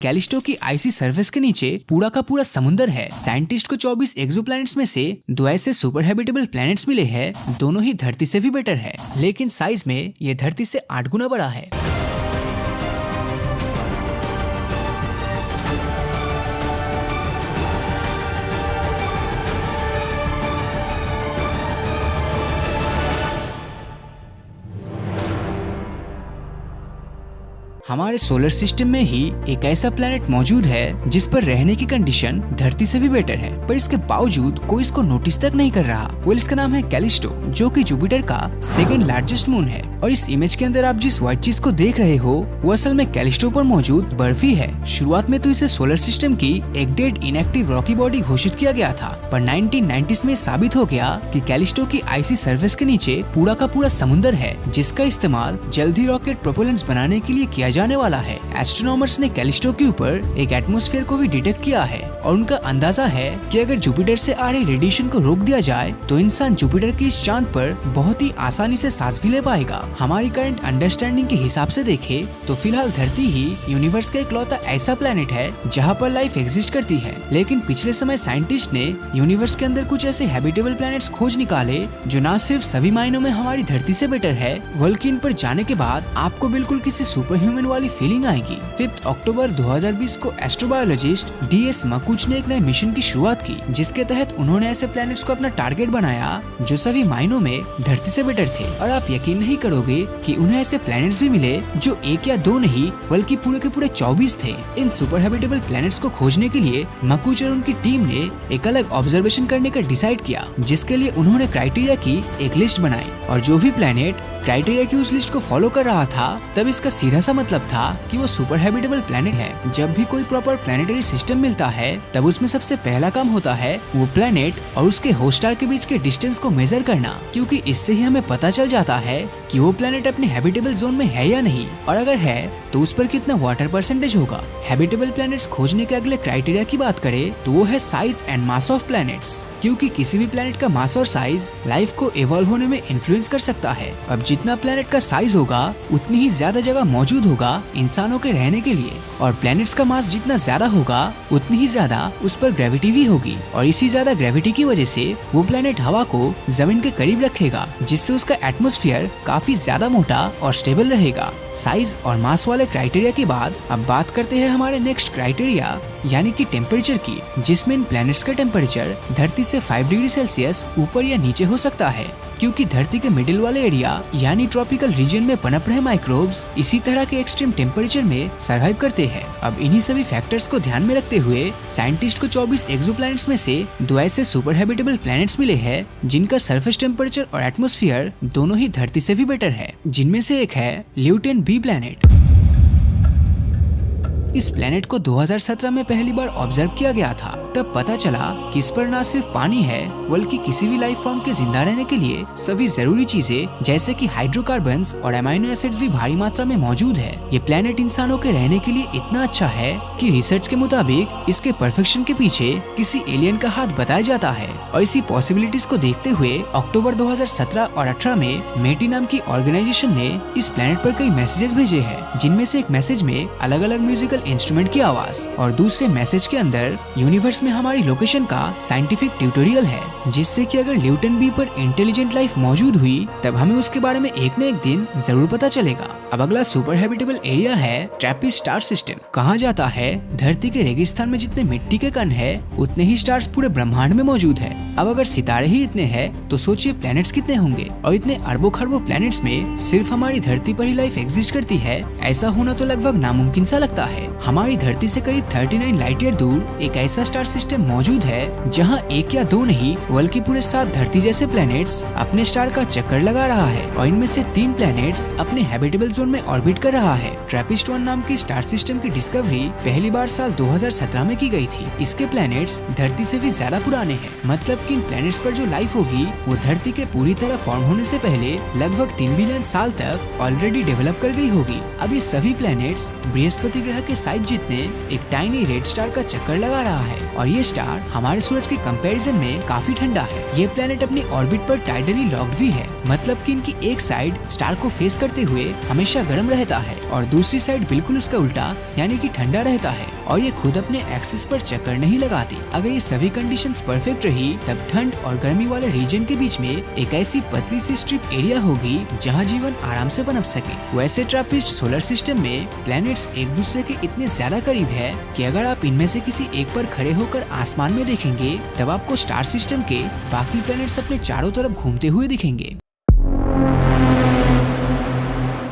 Callisto की आइसी surface के नीचे पूरा का पूरा समुंदर है। साइंटिस्ट को 24 एक्सोप्लैनेट्स में से 2 ऐसे सुपर हैबिटेबल प्लैनेट्स मिले हैं, दोनों ही धरती से भी बेटर है, लेकिन साइज में ये धरती से 8 गुना बड़ा है। हमारे सोलर सिस्टम में ही एक ऐसा प्लेनेट मौजूद है जिस पर रहने की कंडीशन धरती से भी बेटर है, पर इसके बावजूद कोई इसको नोटिस तक नहीं कर रहा। इसका नाम है कैलिस्टो, जो कि जुपिटर का सेकंड लार्जेस्ट मून है। और इस इमेज के अंदर आप जिस व्हाइट चीज को देख रहे हो वो असल में कैलिस्टो पर मौजूद बर्फ ही है। शुरुआत में तो इसे सोलर सिस्टम की एक डेड इनएक्टिव रॉकी बॉडी घोषित किया गया था, पर 1990s में साबित हो गया कि कैलिस्टो की आइसी सरफेस के नीचे पूरा का पूरा समुंदर है, जिसका इस्तेमाल जल्दी रॉकेट प्रोपेलेंट्स बनाने के लिए किया जाने वाला है। एस्ट्रोनॉमर्स ने कैलिस्टो के ऊपर एक एटमॉस्फेयर को भी डिटेक्ट किया है और उनका अंदाजा है कि अगर जुपिटर से आ रही रेडिएशन को रोक दिया जाए तो इंसान जुपिटर की इस चांद पर बहुत ही आसानी से सांस भी ले पाएगा। हमारी करंट अंडरस्टैंडिंग के हिसाब से देखें तो फिलहाल धरती ही यूनिवर्स का इकलौता ऐसा प्लेनेट है जहाँ पर लाइफ एग्जिस्ट करती है, लेकिन पिछले समय साइंटिस्ट ने यूनिवर्स के अंदर कुछ ऐसे हैबिटेबल प्लैनेट्स खोज निकाले जो न सिर्फ सभी मायनों में हमारी धरती से बेटर है, बल्कि इन पर जाने के बाद आपको बिल्कुल किसी सुपर ह्यूमन वाली फीलिंग आएगी। 5 अक्टूबर 2020 को एस्ट्रोबायोलॉजिस्ट DS मकुच ने एक नए मिशन की शुरुआत की, जिसके तहत उन्होंने ऐसे प्लैनेट्स को अपना टारगेट बनाया जो सभी मायनों में धरती से बेटर थे। और आप यकीन नहीं करोगे कि उन्हें ऐसे प्लैनेट्स भी मिले जो 1 या 2 नहीं बल्कि पूरे के पूरे 24 थे। इन सुपर हैबिटेबल प्लैनेट्स को खोजने के लिए मकुच और उनकी टीम ने एक अलग ऑब्जर्वेशन करने का डिसाइड किया, जिसके लिए उन्होंने क्राइटेरिया की एक लिस्ट बनाई और जो भी प्लैनेट क्राइटेरिया की उस लिस्ट को फॉलो कर रहा था तब इसका सीधा सा मतलब था कि वो सुपर हैबिटेबल प्लैनेट है। जब भी कोई प्रॉपर प्लैनेटरी सिस्टम मिलता है तब उसमें सबसे पहला काम होता है वो प्लैनेट और उसके होस्ट स्टार के बीच के डिस्टेंस को मेजर करना, क्योंकि इससे ही हमें पता चल जाता है कि वो प्लैनेट अपने हैबिटेबल जोन में है या नहीं, और अगर है तो उस पर कितना वाटर परसेंटेज होगा। हैबिटेबल प्लैनेट्स खोजने के अगले क्राइटेरिया की बात करें तो वो है size and mass of planets, क्योंकि किसी भी प्लैनेट का मास और साइज लाइफ को इवॉल्व होने में इन्फ्लुएंस कर सकता है। अब जितना प्लैनेट का साइज होगा उतनी ही ज्यादा जगह मौजूद होगा इंसानों के रहने के लिए, और प्लैनेट्स का मास जितना ज्यादा होगा उतनी ही ज्यादा उस पर ग्रेविटी भी होगी, और इसी ज्यादा ग्रेविटी की वजह से वो प्लैनेट हवा को जमीन के करीब रखेगा, जिससे उसका एटमॉस्फेयर काफी ज्यादा मोटा और स्टेबल रहेगा। साइज और मास वाले क्राइटेरिया के बाद अब बात करते हैं हमारे नेक्स्ट क्राइटेरिया यानी कि टेम्परेचर की, जिसमें इन प्लैनेट्स का टेम्परेचर धरती से 5 डिग्री सेल्सियस ऊपर या नीचे हो सकता है, क्योंकि धरती के मिडिल वाले एरिया यानी ट्रॉपिकल रीजन में पनप रहे माइक्रोब्स इसी तरह के एक्सट्रीम टेम्परेचर में सरवाइव करते हैं। अब इन्हीं सभी फैक्टर्स को ध्यान में रखते हुए साइंटिस्ट को 24 एक्सोप्लैनेट्स में से 2 ऐसे सुपर हैबिटेबल प्लैनेट्स मिले हैं जिनका सरफेस टेम्परेचर और एटमॉस्फेयर दोनों ही धरती से भी बेटर है, जिनमें से एक है ल्यूटेन B प्लैनेट। इस प्लेनेट को 2017 में पहली बार ऑब्जर्व किया गया था। तब पता चला कि इस पर न सिर्फ पानी है बल्कि किसी भी लाइफ फॉर्म के जिंदा रहने के लिए सभी जरूरी चीजें जैसे कि हाइड्रोकार्बन्स और अमाइनो एसिड्स भी भारी मात्रा में मौजूद है। ये प्लेनेट इंसानों के रहने के लिए इतना अच्छा है कि रिसर्च के मुताबिक इसके परफेक्शन के पीछे किसी एलियन का हाथ बताया जाता है। और इसी पॉसिबिलिटीज को देखते हुए अक्टूबर 2017 और 18 में मेटी नाम की ऑर्गेनाइजेशन ने इस प्लेनेट पर कई मैसेजेस भेजे हैं, जिनमें से एक मैसेज में अलग अलग म्यूजिकल इंस्ट्रूमेंट की आवाज और दूसरे मैसेज के अंदर यूनिवर्स में हमारी लोकेशन का साइंटिफिक ट्यूटोरियल है, जिससे कि अगर ल्यूटेन B पर इंटेलिजेंट लाइफ मौजूद हुई तब हमें उसके बारे में एक न एक दिन जरूर पता चलेगा। अब अगला सुपर हैबिटेबल एरिया है ट्रैपिस्ट स्टार सिस्टम। कहा जाता है धरती के रेगिस्तान में जितने मिट्टी के कण है उतने ही स्टार्स पूरे ब्रह्मांड में मौजूद है। अब अगर सितारे ही इतने हैं तो सोचिए प्लैनेट्स कितने होंगे, और इतने अरबों खरबों प्लैनेट्स में सिर्फ हमारी धरती पर ही लाइफ एग्जिस्ट करती है, ऐसा होना तो लगभग नामुमकिन सा लगता है। हमारी धरती से करीब 39 लाइट ईयर दूर एक ऐसा स्टार सिस्टम मौजूद है जहां 1 या 2 नहीं बल्कि पूरे 7 धरती जैसे प्लैनेट्स अपने स्टार का चक्कर लगा रहा है, और इनमें से 3 प्लैनेट्स अपने हैबिटेबल जोन में ऑर्बिट कर रहा है। ट्रैपिस्ट 1 नाम की स्टार सिस्टम की डिस्कवरी पहली बार साल 2017 में की गई थी। इसके प्लैनेट्स धरती से भी ज्यादा पुराने हैं, मतलब कि इन प्लैनेट्स पर जो लाइफ होगी वो धरती के पूरी तरह फॉर्म होने से पहले लगभग 3 बिलियन साल तक ऑलरेडी डेवलप कर गई होगी। अब ये सभी प्लैनेट्स बृहस्पति ग्रह के साइज जितने एक टाइनी रेड स्टार का चक्कर लगा रहा है, और ये स्टार हमारे सूरज के कंपैरिजन में काफी ठंडा है। ये प्लैनेट अपनी ऑर्बिट पर टाइडली लॉक्ड भी है, मतलब कि इनकी एक साइड स्टार को फेस करते हुए हमेशा गर्म रहता है और दूसरी साइड बिल्कुल उसका उल्टा यानी कि ठंडा रहता है। और ये खुद अपने एक्सिस पर चक्कर नहीं लगाती। अगर ये सभी कंडीशंस परफेक्ट रही तब ठंड और गर्मी वाले रीजन के बीच में एक ऐसी पतली सी स्ट्रिप एरिया होगी जहाँ जीवन आराम से पनप सके। वैसे ट्रैपिस्ट सोलर सिस्टम में प्लैनेट्स एक दूसरे के इतने ज्यादा करीब है कि अगर आप इनमें से किसी एक पर खड़े होकर आसमान में देखेंगे तब आपको स्टार सिस्टम के बाकी प्लैनेट्स अपने चारों तरफ घूमते हुए दिखेंगे।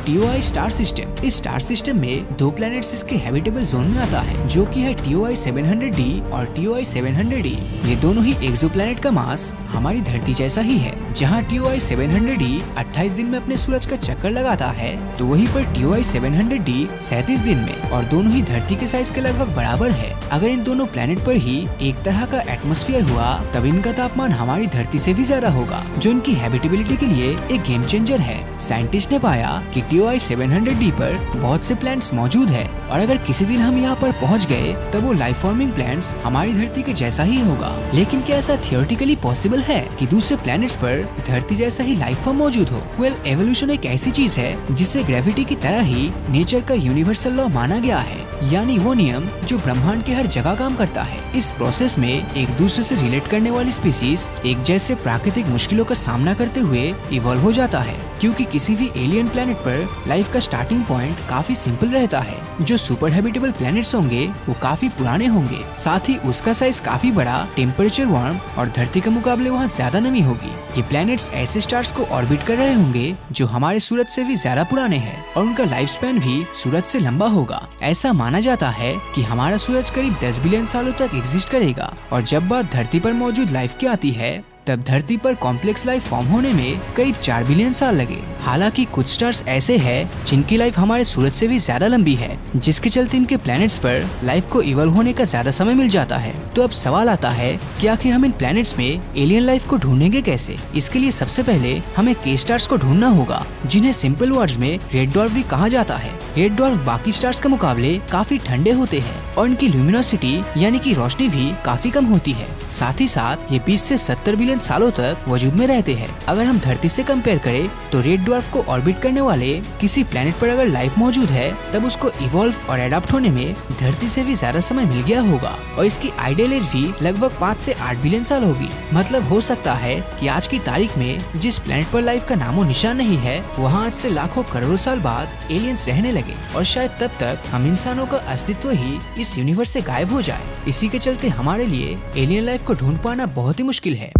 TOI star system. इस स्टार सिस्टम में दो प्लैनेट्स इसके हैबिटेबल जोन में आता है, जो कि है TOI 700d और TOI 700e। ये दोनों ही एक्सोप्लैनेट का मास हमारी धरती जैसा ही है। जहाँ TOI 700d 28 दिन में अपने सूरज का चक्कर लगाता है, तो वहीं पर TOI 700d 37 दिन में, और दोनों ही धरती के साइज के लगभग बराबर है। अगर इन दोनों प्लैनेट पर ही एक तरह का एटमॉस्फेयर हुआ तब इनका तापमान हमारी धरती से भी ज्यादा होगा, जो इनकी हैबिटेबिलिटी के लिए एक गेम चेंजर है। साइंटिस्ट ने पाया कि TOI 700d पर बहुत से प्लैनेट्स मौजूद है, और अगर किसी दिन हम यहाँ पर पहुँच गए तब वो लाइफ फॉर्मिंग प्लैनेट्स हमारी धरती के जैसा ही होगा। लेकिन क्या ऐसा थियोरेटिकली पॉसिबल है कि दूसरे प्लैनेट्स पर धरती जैसा ही लाइफ फॉर्म मौजूद हो? वेल, एवोल्यूशन एक ऐसी चीज है जिसे ग्रेविटी की तरह ही नेचर का यूनिवर्सल लॉ माना गया है, यानी वो नियम जो ब्रह्मांड के हर जगह काम करता है। इस प्रोसेस में एक दूसरे से रिलेट करने वाली स्पीसीज एक जैसे प्राकृतिक मुश्किलों का सामना करते हुए इवॉल्व हो जाता है, क्योंकि किसी भी एलियन प्लैनेट पर लाइफ का स्टार्टिंग पॉइंट काफी सिंपल रहता है। जो सुपर हैबिटेबल प्लैनेट्स होंगे वो काफी पुराने होंगे, साथ ही उसका साइज काफी बड़ा, टेम्परेचर वार्म और धरती के मुकाबले वहाँ ज्यादा नमी होगी। ये प्लैनेट्स ऐसे स्टार्स को ऑर्बिट कर रहे होंगे जो हमारे सूरज से भी ज्यादा पुराने हैं, और उनका लाइफ स्पैन भी सूरज से लंबा होगा। ऐसा माना जाता है कि हमारा सूरज करीब 10 बिलियन सालों तक एग्जिस्ट करेगा, और जब बात धरती पर मौजूद लाइफ की आती है तब धरती पर कॉम्प्लेक्स लाइफ फॉर्म होने में करीब 4 बिलियन साल लगे। हालांकि कुछ स्टार्स ऐसे हैं जिनकी लाइफ हमारे सूरज से भी ज्यादा लंबी है, जिसके चलते इनके प्लैनेट्स पर लाइफ को इवॉल्व होने का ज्यादा समय मिल जाता है। तो अब सवाल आता है कि आखिर हम इन प्लैनेट्स में एलियन लाइफ को ढूंढेंगे कैसे? इसके लिए सबसे पहले हमें के स्टार्स को ढूंढना होगा, जिन्हें सिंपल वर्ड्स में रेड ड्वार्फ भी कहा जाता है। रेड ड्वार्फ बाकी स्टार्स के मुकाबले काफी ठंडे होते हैं और इनकी ल्यूमिनोसिटी यानी कि रोशनी भी काफी कम होती है। साथ ही साथ ये 20 से 70 बिलियन सालों तक वजूद में रहते हैं। अगर हम धरती से कंपेयर करें तो रेड ड्वार्फ को ऑर्बिट करने वाले किसी प्लैनेट पर अगर लाइफ मौजूद है तब उसको इवॉल्व और एडाप्ट होने में धरती से भी ज्यादा समय मिल गया होगा, और इसकी आइडियल एज भी लगभग 5 से 8 बिलियन साल होगी। मतलब हो सकता है कि आज की तारीख में जिस प्लैनेट पर लाइफ का नामो निशान नहीं है, वहाँ आज से लाखों करोड़ों साल बाद एलियंस रहने लगे, और शायद तब तक हम इंसानों का अस्तित्व ही इस यूनिवर्स से गायब हो जाए। इसी के चलते हमारे लिए एलियन लाइफ को ढूंढ पाना बहुत ही मुश्किल है।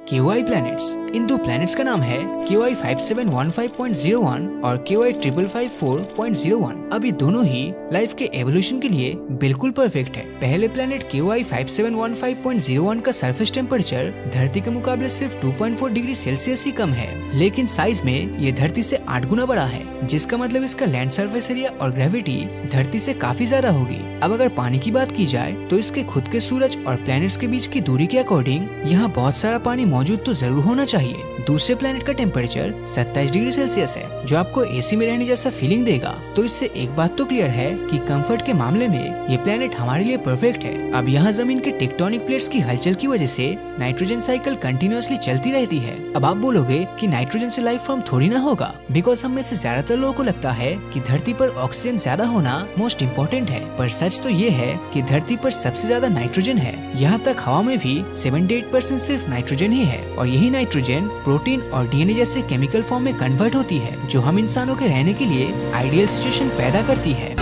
KOI planets. इन दो प्लैनेट्स का नाम है KOI 5715.01 और KOI 5554.01। अब ये दोनों ही लाइफ के एवोल्यूशन के लिए बिल्कुल परफेक्ट है। पहले प्लैनेट KOI 5715.01 का सरफेस टेम्परेचर धरती के मुकाबले सिर्फ 2.4 डिग्री सेल्सियस ही कम है, लेकिन साइज में ये धरती से 8 गुना बड़ा है, जिसका मतलब इसका लैंड सरफेस एरिया और ग्रेविटी धरती से काफी ज्यादा होगी। अब अगर पानी की बात की जाए तो इसके खुद के सूरज और प्लैनेट्स के बीच की दूरी के अकॉर्डिंग यहाँ बहुत सारा पानी मौजूद तो जरूर होना चाहिए। दूसरे प्लैनेट का टेम्परेचर 27 डिग्री सेल्सियस है, जो आपको एसी में रहने जैसा फीलिंग देगा। तो इससे एक बात तो क्लियर है कि कंफर्ट के मामले में ये प्लैनेट हमारे लिए परफेक्ट है। अब यहाँ जमीन के टेक्टोनिक प्लेट्स की हलचल की वजह से नाइट्रोजन साइकिल कंटिन्यूअसली चलती रहती है। अब आप बोलोगे कि नाइट्रोजन से लाइफ फॉर्म थोड़ी ना होगा, बिकॉज हम में से ज्यादातर लोगों को लगता है कि धरती पर ऑक्सीजन ज्यादा होना मोस्ट इम्पोर्टेंट है, पर सच तो ये है कि धरती पर सबसे ज्यादा नाइट्रोजन है। यहाँ तक हवा में भी 78% सिर्फ नाइट्रोजन ही है, और यही नाइट्रोजन प्रोटीन और डीएनए जैसे केमिकल फॉर्म में कन्वर्ट होती है, जो हम इंसानों के रहने के लिए आइडियल सिचुएशन पैदा करती है।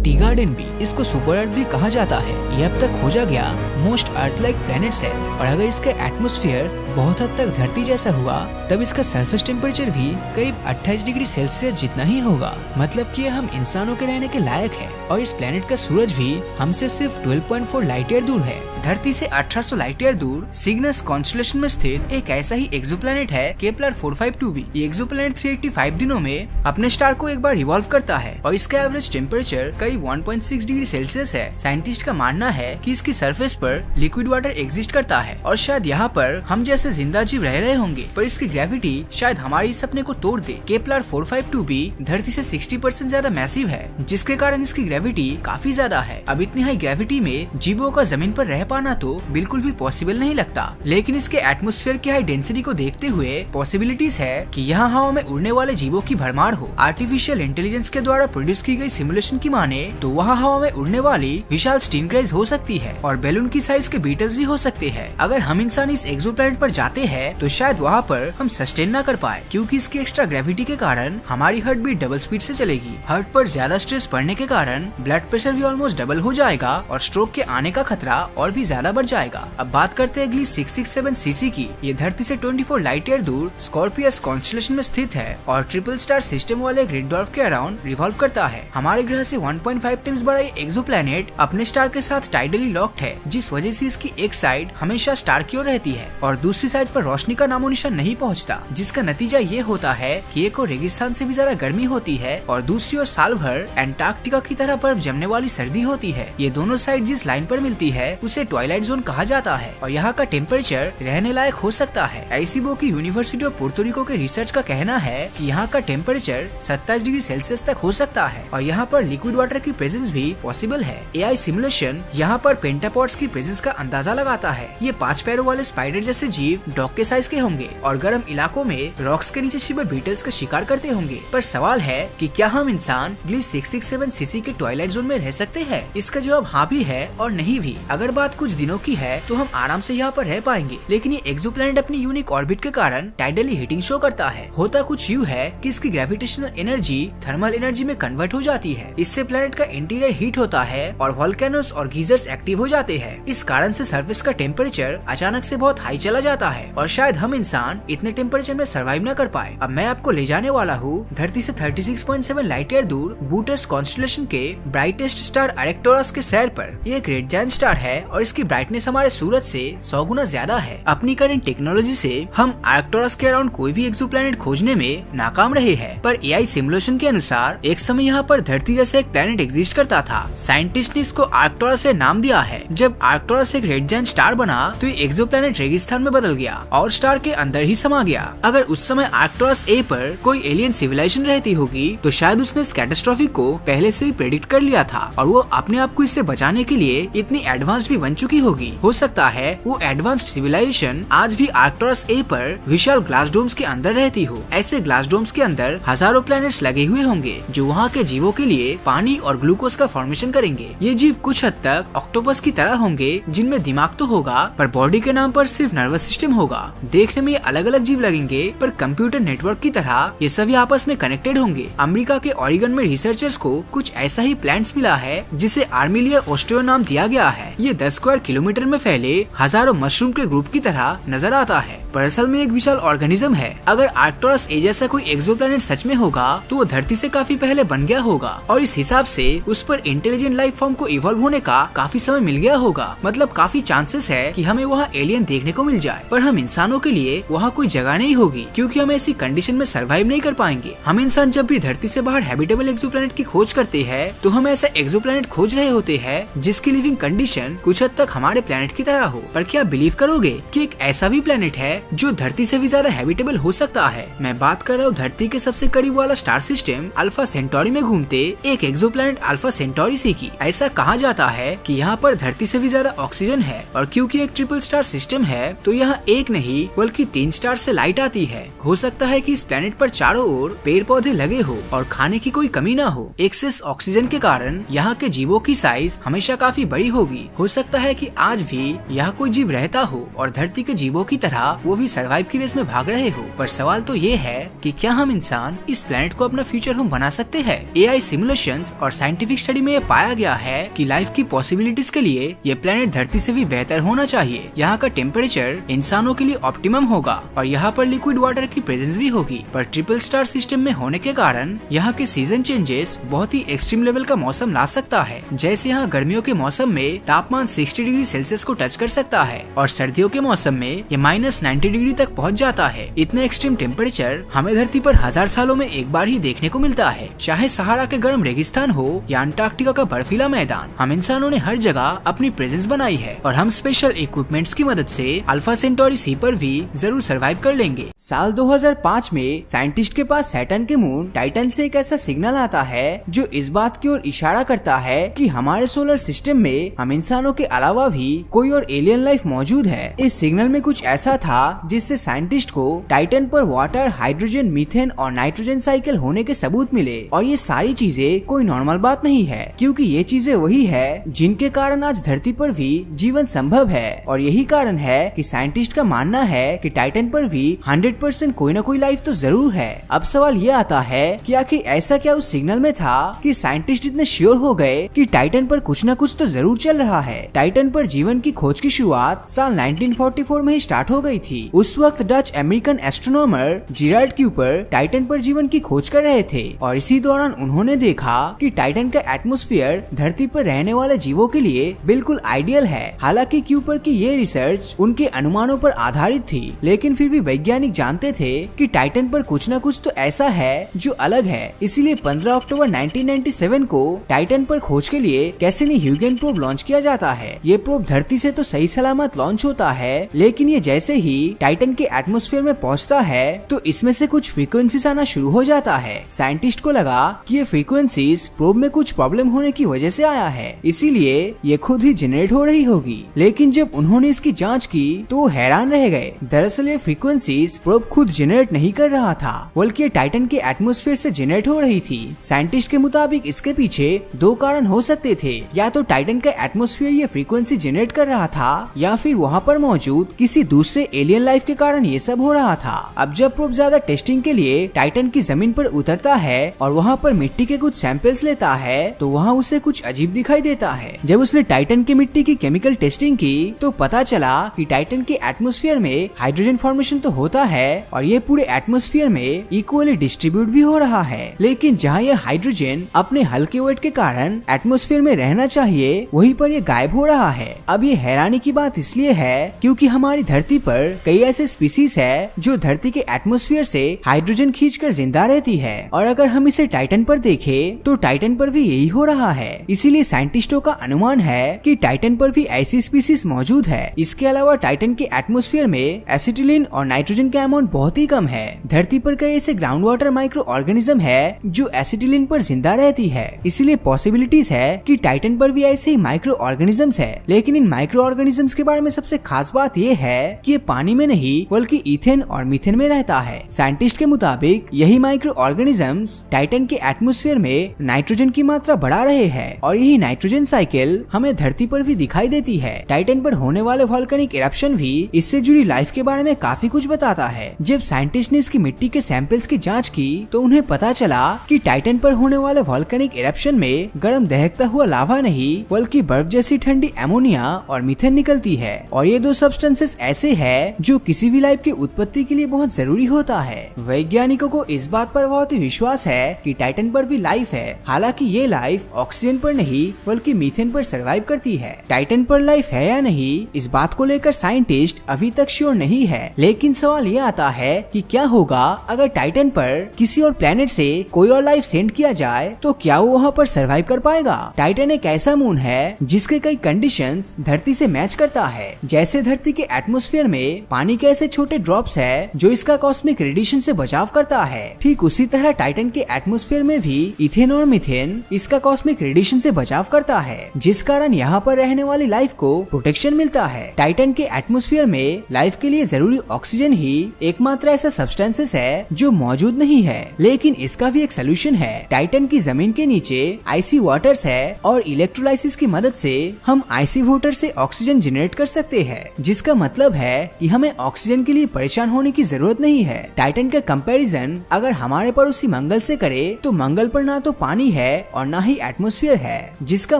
टी गार्डन भी, इसको सुपर अर्थ भी कहा जाता है। ये अब तक खोजा गया मोस्ट अर्थ लाइक प्लैनेट्स है, और अगर इसका एटमॉस्फेयर बहुत हद तक धरती जैसा हुआ तब इसका सरफेस टेम्परेचर भी करीब 28 डिग्री सेल्सियस जितना ही होगा। मतलब कि हम इंसानों के रहने के लायक है, और इस प्लैनेट का सूरज भी हमसे सिर्फ 12.4 लाइट ईयर दूर है। धरती से 1800 लाइट ईयर दूर सिग्नस कॉन्स्टेलेशन में स्थित एक ऐसा ही एक्सोप्लैनेट है केपलर 452b। ये एक्सोप्लैनेट 385 दिनों में अपने स्टार को एक बार रिवॉल्व करता है, और इसका एवरेज टेम्परेचर करीब करीब 1.6 डिग्री सेल्सियस है। साइंटिस्ट का मानना है कि इसकी सरफेस पर लिक्विड वाटर एग्जिस्ट करता है और शायद यहाँ पर हम जैसे जिंदा जीव रह रहे होंगे, पर इसकी ग्रेविटी शायद हमारे इस सपने को तोड़ दे। केपलर 452b धरती से 60% ज्यादा मैसिव है, जिसके कारण इसकी ग्रेविटी काफी ज्यादा है। अब इतनी हाई ग्रेविटी में जीवों का जमीन पर रह पाना तो बिल्कुल भी पॉसिबल नहीं लगता, लेकिन इसके एटमॉस्फेयर की हाई डेंसिटी को देखते हुए पॉसिबिलिटीज है कि यहाँ हवा में उड़ने वाले जीवों की भरमार हो। आर्टिफिशियल इंटेलिजेंस के द्वारा प्रोड्यूस की गई सिमुलेशन की माने तो वहाँ हवा में उड़ने वाली विशाल स्टिंग्रेज हो सकती है और बैलून की साइज के बीटल्स भी हो सकते हैं। अगर हम इंसान इस एक्सोप्लैनेट पर जाते हैं तो शायद वहाँ पर हम सस्टेन न कर पाए, क्योंकि इसकी एक्स्ट्रा ग्रेविटी के कारण हमारी हार्ट बीट डबल स्पीड से चलेगी। हार्ट पर ज्यादा स्ट्रेस पड़ने के कारण ब्लड प्रेशर भी ऑलमोस्ट डबल हो जाएगा और स्ट्रोक के आने का खतरा और भी ज्यादा बढ़ जाएगा। अब बात करते हैं अगली 667 सीसी की। ये धरती से 24 लाइट ईयर दूर स्कॉर्पियस कॉन्स्टेलेशन में स्थित है और ट्रिपल स्टार सिस्टम वाले रेड ड्वार्फ के अराउंड रिवॉल्व करता है। हमारे ग्रह से 1.5 टाइम्स बड़ा ये एक्सोप्लैनेट अपने स्टार के साथ टाइडली लॉक्ड है, जिस वजह से इसकी एक साइड हमेशा स्टार की ओर रहती है और दूसरी साइड पर रोशनी का नामो निशान नहीं पहुंचता, जिसका नतीजा ये होता है कि एक और रेगिस्तान से भी ज्यादा गर्मी होती है और दूसरी ओर साल भर एंटार्क्टिका की तरह बर्फ जमने वाली सर्दी होती है। ये दोनों साइड जिस लाइन पर मिलती है उसे ट्वाइलाइट जोन कहा जाता है और यहाँ का टेम्परेचर रहने लायक हो सकता है। एसीबो की यूनिवर्सिटी ऑफ पोर्टो रिको के रिसर्च का कहना है कि यहाँ का टेम्परेचर 27 डिग्री सेल्सियस तक हो सकता है और यहाँ पर लिक्विड वाटर की प्रेजेंस भी पॉसिबल है। एआई सिमुलेशन यहाँ पर पेंटापॉड्स की प्रेजेंस का अंदाजा लगाता है। ये 5 पैरों वाले स्पाइडर जैसे जीव डॉग के साइज के होंगे और गर्म इलाकों में रॉक्स के नीचे छिपे बीटल्स का शिकार करते होंगे। पर सवाल है कि क्या हम इंसान ग्ली 667 सीसी के ट्वाइलाइट जोन में रह सकते हैं? इसका जवाब हाँ भी है और नहीं भी। अगर बात कुछ दिनों की है तो हम आराम से यहाँ पर रह पाएंगे, लेकिन ये एक्सोप्लैनेट अपनी यूनिक ऑर्बिट के कारण टाइडली हीटिंग शो करता है। होता कुछ यूँ है कि इसकी ग्रेविटेशनल एनर्जी थर्मल एनर्जी में कन्वर्ट हो जाती है। इससे प्लेनेट का इंटीरियर हीट होता है और वोल्केनोस और गीजर्स एक्टिव हो जाते हैं। इस कारण से सरफेस का टेम्परेचर अचानक से बहुत हाई चला जाता है और शायद हम इंसान इतने टेम्परेचर में सर्वाइव न कर पाए। अब मैं आपको ले जाने वाला हूँ धरती से 36.7 लाइट ईयर दूर बूटस कॉन्स्टेलेशन के ब्राइटेस्ट स्टार अरेक्टोरस के सैर पर। ये एक रेड जायंट स्टार है और इसकी ब्राइटनेस हमारे सूरज से 100 गुना ज्यादा है। अपनी करंट टेक्नोलॉजी से हम अरेक्टोरस के अराउंड कोई भी एक्सोप्लैनेट खोजने में नाकाम रहे हैं, पर एआई सिमुलेशन के अनुसार एक समय यहाँ पर धरती जैसा एक प्लेनेट एग्जिस्ट करता था। साइंटिस्ट ने इसको आर्कटोरस से नाम दिया है। जब आर्कटोरस एक रेड जायंट स्टार बना तो ये एक्सोप्लैनेट रेगिस्तान में बदल गया और स्टार के अंदर ही समा गया। अगर उस समय आर्कटोरस ए पर कोई एलियन सिविलाइजेशन रहती होगी तो शायद उसने इस कैटास्ट्रॉफी को पहले से ही प्रेडिक्ट कर लिया था और वो अपने आप को इससे बचाने के लिए इतनी एडवांस्ड भी बन चुकी होगी। हो सकता है वो एडवांस्ड सिविलाइजेशन आज भी आर्कटोरस ए पर विशाल ग्लास डोम्स के अंदर रहती हो। ऐसे ग्लास डोम्स के अंदर हजारों प्लैनेट्स लगे हुए होंगे जो वहाँ के जीवों के लिए पानी और ग्लूकोज का फॉर्मेशन करेंगे। ये जीव कुछ हद तक ऑक्टोपस की तरह होंगे जिनमें दिमाग तो होगा पर बॉडी के नाम पर सिर्फ नर्वस सिस्टम होगा। देखने में ये अलग अलग जीव लगेंगे पर कंप्यूटर नेटवर्क की तरह ये सभी आपस में कनेक्टेड होंगे। अमेरिका के ओरेगन में रिसर्चर्स को कुछ ऐसा ही प्लांट्स मिला है जिसे आर्मिलिया ऑस्ट्रियो नाम दिया गया है। ये 10 स्क्वायर किलोमीटर में फैले हजारों मशरूम के ग्रुप की तरह नजर आता है, पर असल में एक विशाल ऑर्गेनिज्म है। अगर आर्कटोरस ए जैसा कोई एक्सोप्लैनेट सच में होगा तो वो धरती से काफी पहले बन गया होगा और इस हिसाब से उस पर इंटेलिजेंट लाइफ फॉर्म को इवॉल्व होने का काफी समय मिल गया होगा। मतलब काफी चांसेस है कि हमें वहाँ एलियन देखने को मिल जाए, पर हम इंसानों के लिए वहाँ कोई जगह नहीं होगी क्योंकि हम ऐसी कंडीशन में सर्वाइव नहीं कर पाएंगे। हम इंसान जब भी धरती से बाहर हैबिटेबल एक्सोप्लैनेट की खोज करते हैं तो हम ऐसा एक्सोप्लैनेट खोज रहे होते हैं जिसकी लिविंग कंडीशन कुछ हद तक हमारे प्लेनेट की तरह हो। पर क्या बिलीव करोगे कि एक ऐसा भी प्लेनेट है जो धरती से भी ज्यादा हैबिटेबल हो सकता है? मैं बात कर रहा हूँ धरती के सबसे करीब वाला स्टार सिस्टम अल्फा सेंटोरी में घूमते एक एक्सोप्लैनेट अल्फा सेंटोरी सी की। ऐसा कहा जाता है कि यहाँ पर धरती से भी ज्यादा ऑक्सीजन है और क्योंकि एक ट्रिपल स्टार सिस्टम है तो यहाँ एक नहीं बल्कि 3 स्टार से लाइट आती है। हो सकता है कि इस प्लेनेट पर चारों ओर पेड़ पौधे लगे हो और खाने की कोई कमी ना हो। एक्सेस ऑक्सीजन के कारण यहाँ के जीवों की साइज हमेशा काफी बड़ी होगी। हो सकता है कि आज भी यहाँ कोई जीव रहता हो और धरती के जीवों की तरह वो भी सर्वाइव की रेस में भाग रहे हो। पर सवाल तो ये है कि क्या हम इंसान इस प्लेनेट को अपना फ्यूचर होम बना सकते हैं? एआई सिमुलेशंस और साइंटिफिक स्टडी में ये पाया गया है कि लाइफ की पॉसिबिलिटीज के लिए ये प्लेनेट धरती से भी बेहतर होना चाहिए। यहाँ का टेम्परेचर इंसानों के लिए ऑप्टिमम होगा और यहाँ पर लिक्विड वाटर की प्रेजेंस भी होगी। पर ट्रिपल स्टार सिस्टम में होने के कारण यहाँ के सीजन चेंजेस बहुत ही एक्सट्रीम लेवल का मौसम ला सकता है। जैसे यहाँ गर्मियों के मौसम में तापमान 60 डिग्री सेल्सियस को टच कर सकता है और सर्दियों के मौसम में ये -90 डिग्री तक पहुँच जाता है। इतना एक्सट्रीम टेम्परेचर हमें धरती पर 1000 सालों में एक बार ही देखने को मिलता है। चाहे सहारा के गर्म रेगिस्तान हो हो या अंटार्कटिका का बर्फीला मैदान, हम इंसानों ने हर जगह अपनी प्रेजेंस बनाई है और हम स्पेशल इक्विपमेंट्स की मदद से अल्फा सेंटोरी सी पर भी जरूर सरवाइव कर लेंगे। साल 2005 में साइंटिस्ट के पास सैटर्न के मून टाइटन से एक ऐसा सिग्नल आता है जो इस बात की ओर इशारा करता है कि हमारे सोलर सिस्टम में हम इंसानों के अलावा भी कोई और एलियन लाइफ मौजूद है। इस सिग्नल में कुछ ऐसा था जिससे साइंटिस्ट को टाइटन पर वाटर, हाइड्रोजन, मीथेन और नाइट्रोजन साइकिल होने के सबूत मिले। और ये सारी चीजें कोई नॉर्मल बात नहीं है, क्योंकि ये चीजें वही है जिनके कारण आज धरती पर भी जीवन संभव है। और यही कारण है कि साइंटिस्ट का मानना है कि टाइटन पर भी 100% कोई ना कोई लाइफ तो जरूर है। अब सवाल ये आता है कि आखिर ऐसा क्या उस सिग्नल में था कि साइंटिस्ट इतने श्योर हो गए कि टाइटन पर कुछ न कुछ तो जरूर चल रहा है। टाइटन पर जीवन की खोज की शुरुआत साल 1944 में ही स्टार्ट हो गई थी। उस वक्त Dutch American astronomer Gerrard Kuiper Titan पर जीवन की खोज कर रहे थे और इसी दौरान उन्होंने देखा कि टाइटन का एटमॉस्फेयर धरती पर रहने वाले जीवों के लिए बिल्कुल आइडियल है। हालांकि क्यूपर की ये रिसर्च उनके अनुमानों पर आधारित थी, लेकिन फिर भी वैज्ञानिक जानते थे कि टाइटन पर कुछ न कुछ तो ऐसा है जो अलग है। इसीलिए 15 अक्टूबर 1997 को टाइटन पर खोज के लिए कैसिनी-ह्यूगेन प्रोब लॉन्च किया जाता है। ये प्रोब धरती से तो सही सलामत लॉन्च होता है, लेकिन ये जैसे ही टाइटन के एटमॉस्फेयर में पहुंचता है तो इसमें से कुछ फ्रीक्वेंसीज आना शुरू हो जाता है। साइंटिस्ट को लगा कि ये फ्रीक्वेंसीज प्रोब में कुछ प्रॉब्लम होने की वजह से आया है, इसीलिए ये खुद ही जनरेट हो रही होगी। लेकिन जब उन्होंने इसकी जांच की तो वो हैरान रह गए। दरअसल ये फ्रीक्वेंसीज प्रोब खुद जनरेट नहीं कर रहा था, बल्कि टाइटन के एटमॉस्फेयर से जनरेट हो रही थी। साइंटिस्ट के मुताबिक इसके पीछे दो कारण हो सकते थे, या तो टाइटन का एटमॉस्फेयर ये फ्रीक्वेंसी जनरेट कर रहा था, या फिर वहाँ पर मौजूद किसी दूसरे एलियन लाइफ के कारण ये सब हो रहा था। अब जब प्रोब ज्यादा टेस्टिंग के लिए टाइटन की जमीन पर उतरता है और वहाँ पर मिट्टी के कुछ सैंपल्स लेता है तो वहाँ उसे कुछ अजीब दिखाई देता है। जब उसने टाइटन की मिट्टी की केमिकल टेस्टिंग की तो पता चला कि टाइटन के एटमॉस्फेयर में हाइड्रोजन फॉर्मेशन तो होता है और ये पूरे एटमॉस्फेयर में इक्वली डिस्ट्रीब्यूट भी हो रहा है, लेकिन जहाँ ये हाइड्रोजन अपने हल्के वेट के कारण एटमॉस्फेयर में रहना चाहिए वहीं पर ये गायब हो रहा है। अब ये हैरानी की बात इसलिए है क्योंकि हमारी धरती पर कई ऐसे स्पीसीज है जो धरती के एटमॉस्फेयर से हाइड्रोजन खींचकर जिंदा रहती है, और अगर हम इसे टाइटन पर देखें तो टाइटन पर भी यही हो रहा है। इसीलिए साइंटिस्टों का अनुमान है कि टाइटन पर भी ऐसी स्पीसीज मौजूद है। इसके अलावा टाइटन के एटमॉस्फेयर में एसिटिलीन और नाइट्रोजन का अमाउंट बहुत ही कम है। धरती पर कई ऐसे ग्राउंड वाटर माइक्रो ऑर्गेनिज्म है जो एसिटिलीन पर जिंदा रहती है, इसीलिए पॉसिबिलिटीज है कि टाइटन पर भी ऐसे ही माइक्रो ऑर्गेनिजम्स है। लेकिन इन माइक्रो ऑर्गेनिजम्स के बारे में सबसे खास बात ये है कि ये पानी में नहीं बल्कि इथेन और मीथेन में रहता है। साइंटिस्ट के मुताबिक यही माइक्रो ऑर्गेनिजम्स टाइटन के एटमॉस्फेयर में नाइट्रोजन की मात्रा बढ़ा रहे हैं और यही नाइट्रोजन साइकिल हमें धरती पर भी दिखाई देती है। टाइटन पर होने वाले वोल्केनिक इरप्शन भी इससे जुड़ी लाइफ के बारे में काफी कुछ बताता है। जब साइंटिस्ट ने इसकी मिट्टी के सैंपल्स की जांच की तो उन्हें पता चला कि टाइटन पर होने वाले वोल्केनिक इरप्शन में गर्म दहकता हुआ लावा नहीं बल्कि बर्फ जैसी ठंडी अमोनिया और मीथेन निकलती है, और ये दो सब्सटेंसेस ऐसे हैं जो किसी भी लाइफ की उत्पत्ति के लिए बहुत जरूरी होता है। वैज्ञानिकों को इस बात पर बहुत ही विश्वास है कि टाइटन पर भी लाइफ है। हालांकि ये लाइफ ऑक्सीजन पर नहीं बल्कि मीथेन पर सर्वाइव करती है। टाइटन पर लाइफ है या नहीं इस बात को लेकर साइंटिस्ट अभी तक श्योर नहीं है, लेकिन सवाल ये आता है कि क्या होगा अगर टाइटन पर किसी और प्लेनेट से कोई और लाइफ सेंड किया जाए तो क्या वो वहाँ पर सर्वाइव कर पाएगा। टाइटन एक ऐसा मून है जिसके कई कंडीशंस धरती से मैच करता है। जैसे धरती के एटमॉस्फेयर में पानी के ऐसे छोटे ड्रॉप्स है जो इसका कॉस्मिक रेडिएशन से बचाव करता है, ठीक उसी तरह टाइटन के एटमॉस्फेयर में भी इथेन और मीथेन इसका कॉस्मिक रेडिएशन से बचाव करता है, जिस कारण यहाँ पर रहने वाली लाइफ को प्रोटेक्शन मिलता है। टाइटन के एटमॉस्फेयर में लाइफ के लिए जरूरी ऑक्सीजन ही एकमात्र ऐसा सब्सटेंसेस है जो मौजूद नहीं है, लेकिन इसका भी एक सोल्यूशन है। टाइटन की जमीन के नीचे आइसी वाटर्स है और इलेक्ट्रोलाइसिस की मदद से हम आइसी वाटर से ऑक्सीजन जनरेट कर सकते हैं, जिसका मतलब है कि हमें ऑक्सीजन के लिए परेशान होने की जरूरत नहीं है। टाइटन का कंपैरिजन अगर हमारे पड़ोसी मंगल से करे तो मंगल पर ना तो पानी है और ना ही एटमॉस्फेयर है, जिसका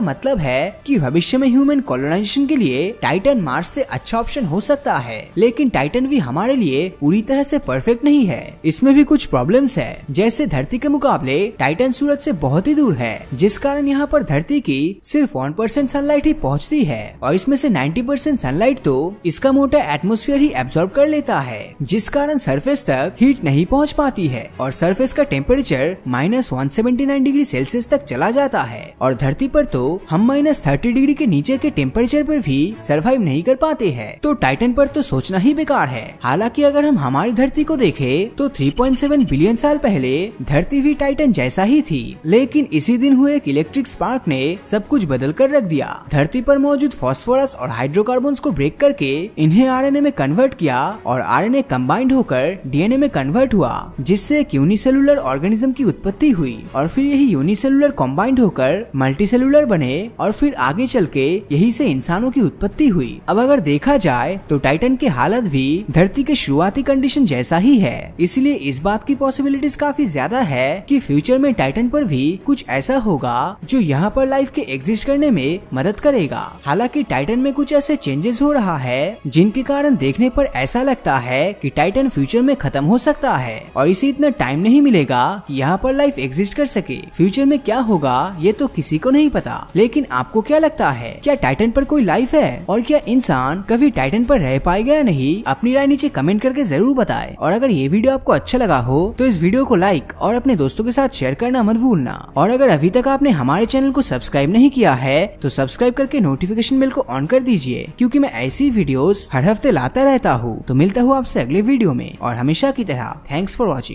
मतलब है कि भविष्य में ह्यूमन कॉलोनाइजेशन के लिए टाइटन मार्स से अच्छा ऑप्शन हो सकता है। लेकिन टाइटन भी हमारे लिए पूरी तरह से परफेक्ट नहीं है, इसमें भी कुछ प्रॉब्लम्स है। जैसे धरती के मुकाबले टाइटन सूरज से बहुत ही दूर है, जिस कारण यहाँ पर धरती की सिर्फ 1% सनलाइट ही पहुँचती है और इसमें से 90% सनलाइट तो इसका मोटा एटमॉस्फेयर ही एब्जॉर्ब कर लेता है, जिस कारण सरफेस तक हीट नहीं पहुँच पाती है और सरफेस का टेम्परेचर -179 डिग्री सेल्सियस सेल्सियस तक चला जाता है और धरती पर तो हम -30 डिग्री के नीचे के टेम्परेचर पर भी सरवाइव नहीं कर पाते हैं। तो टाइटन पर तो सोचना ही बेकार है। हालांकि अगर हम हमारी धरती को देखें तो 3.7 बिलियन साल पहले धरती भी टाइटन जैसा ही थी, लेकिन इसी दिन हुए एक इलेक्ट्रिक स्पार्क ने सब कुछ बदल कर रख दिया। धरती पर मौजूद फास्फोरस और हाइड्रोकार्बन्स को ब्रेक करके इन्हें आरएनए में कन्वर्ट किया और आरएनए कंबाइंड होकर डीएनए में कन्वर्ट हुआ, जिससे एक यूनिसेलुलर ऑर्गेनिज्म की उत्पत्ति हुई और फिर यही यूनिसेलुलर कंबाइंड होकर मल्टीसेलुलर बने और फिर आगे चल के यही से इंसानों की उत्पत्ति हुई। अब अगर देखा जाए तो टाइटन की हालत भी धरती के शुरुआती कंडीशन जैसा ही है, इसलिए इस बात की पॉसिबिलिटीज काफी ज्यादा है कि फ्यूचर में टाइटन पर भी कुछ ऐसा होगा जो यहाँ पर लाइफ के एग्जिस्ट करने में मदद करेगा। हालांकि टाइटन में कुछ ऐसे चेंजेस हो रहा है जिनके कारण देखने पर ऐसा लगता है कि टाइटन फ्यूचर में खत्म हो सकता है और इसे इतना टाइम नहीं मिलेगा कि यहाँ पर लाइफ एग्जिस्ट कर सके। फ्यूचर में क्या होगा ये तो किसी को नहीं पता, लेकिन आपको क्या लगता है, क्या टाइटन पर कोई लाइफ है और क्या इंसान कभी टाइटन पर रह पाएगा या नहीं? अपनी राय नीचे कमेंट करके जरूर बताएं। और अगर ये वीडियो आपको अच्छा लगा हो तो इस वीडियो को लाइक और अपने दोस्तों के साथ शेयर करना मत भूलना। और अगर अभी तक आपने हमारे चैनल को सब्सक्राइब नहीं किया है तो सब्सक्राइब करके नोटिफिकेशन बेल को ऑन कर दीजिए, क्योंकि मैं ऐसी वीडियोस हर हफ्ते लाता रहता हूँ। तो मिलता हूँ आपसे अगले वीडियो में और हमेशा की तरह थैंक्स फॉर वॉचिंग।